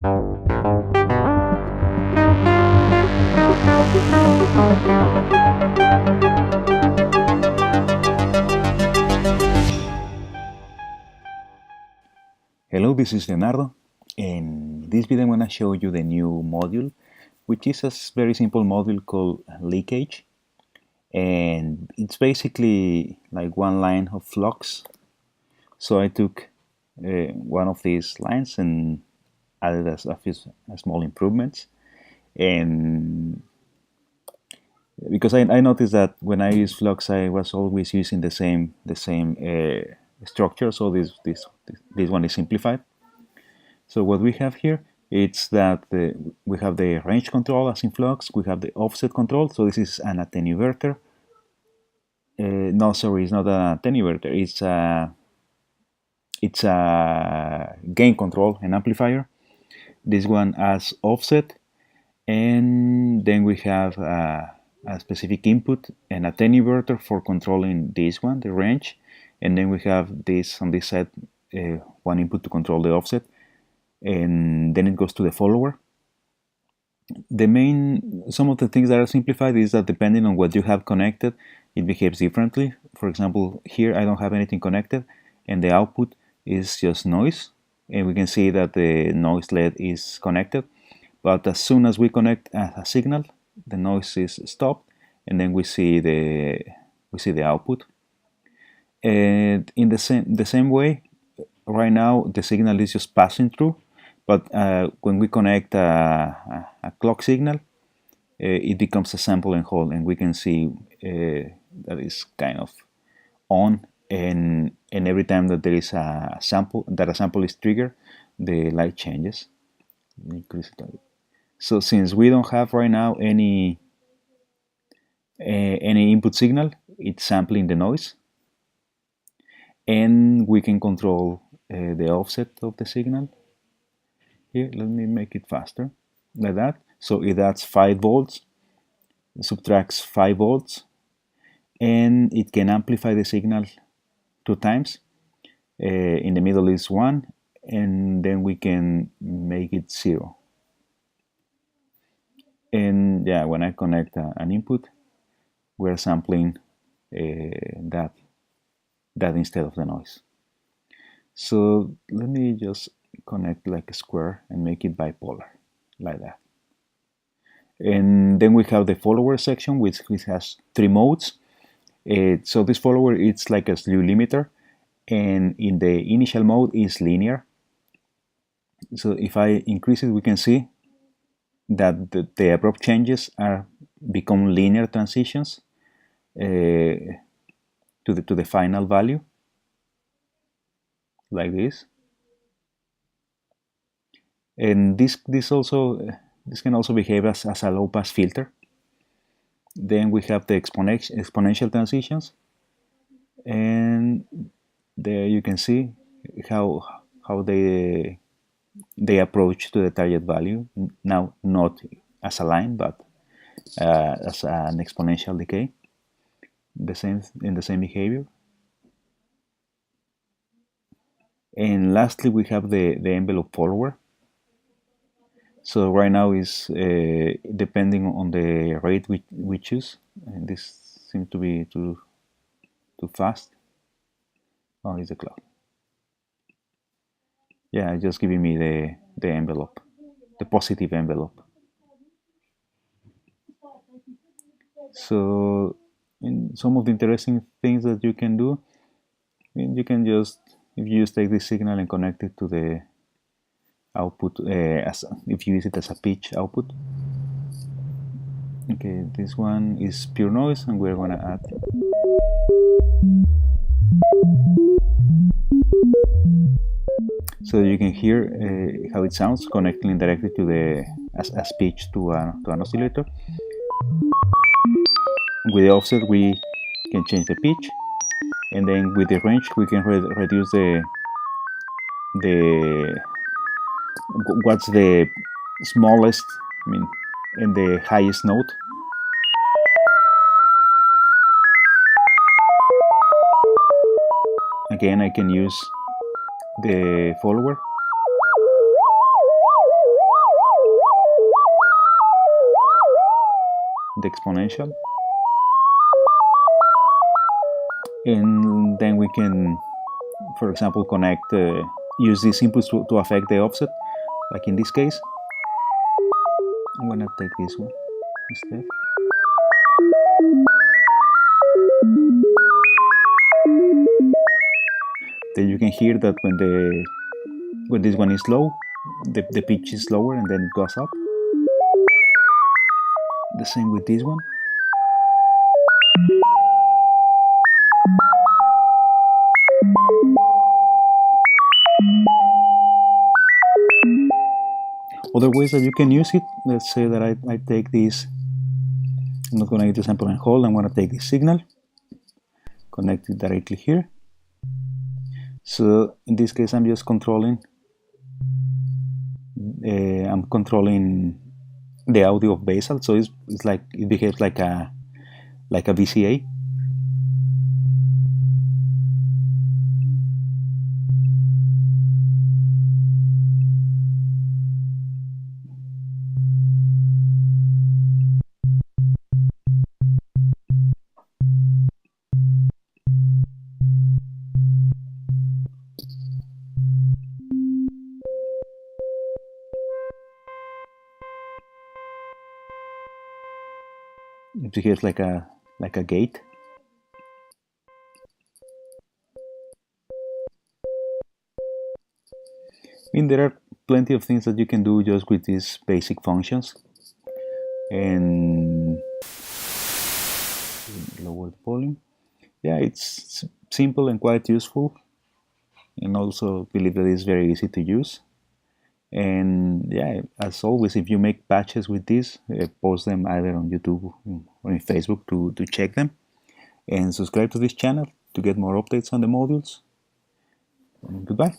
Hello, this is Leonardo. In this video I'm going to show you the new module, which is a very simple module called Leakage. And it's basically like one line of Flux. So I took one of these lines and added a few small improvements. And because I noticed that when I use Flux, I was always using the same structure. So this one is simplified. So what we have here, it's that we have the range control as in Flux, we have the offset control. So this is an attenuator. No, sorry, it's not an attenuator. It's a gain control, an amplifier. This one as offset, and then we have a specific input, an attenuator for controlling this one, the range, and then we have this on this side, one input to control the offset, and then it goes to the follower. Some of the things that are simplified is that depending on what you have connected, it behaves differently. For example, here I don't have anything connected, and the output is just noise, and we can see that the noise LED is connected. But as soon as we connect a signal, the noise is stopped, and then we see the output. And in the same way, right now the signal is just passing through, but when we connect a clock signal, it becomes a sample and hold, and we can see that is kind of on, and every time that there is a sample is triggered, the light changes. Increase it a bit. So since we don't have right now any input signal, it's sampling the noise, and we can control the offset of the signal. Here, let me make it faster, like that. So it adds 5 volts, subtracts 5 volts, and it can amplify the signal 2 times. In the middle is 1, and then we can make it 0. And yeah, when I connect an input, we're sampling that instead of the noise. So let me just connect like a square and make it bipolar, like that. And then we have the follower section, which has 3 modes. So this follower, it's like a slew limiter, and in the initial mode is linear. So if I increase it, we can see that the abrupt changes become linear transitions to the final value, like this. And this can also behave as a low pass filter. Then we have the exponential transitions, and there you can see how they approach to the target value, now not as a line but as an exponential decay, in the same behavior. And lastly, we have the envelope follower. So right now is depending on the rate we choose, and this seems to be too fast. Oh, it's a cloud. Yeah, just giving me the envelope, the positive envelope. So some of the interesting things that you can do, you can just, if you just take this signal and connect it to the output, if you use it as a pitch output. Okay, this one is pure noise, and we're gonna add so you can hear how it sounds connecting directly to the as pitch to an oscillator. With the offset, we can change the pitch, and then with the range, we can reduce what's the smallest, and the highest note. Again, I can use the follower. the exponential, and then we can, for example, use these inputs to affect the offset, like in this case. I'm gonna take this one instead. Then you can hear that when this one is low, the pitch is lower and then it goes up. The same with this one. Other ways that you can use it, let's say that I take this, I'm not going to use the sample and hold, I'm going to take this signal, connect it directly here. So in this case, I'm just controlling the audio of basal, so it's like it behaves like a VCA. It behaves like a gate. I mean, there are plenty of things that you can do just with these basic functions. And lower the volume. Yeah, it's simple and quite useful, and also believe that it's very easy to use. And yeah, as always, if you make patches with this, post them either on YouTube or in Facebook to check them, and subscribe to this channel to get more updates on the modules. And goodbye.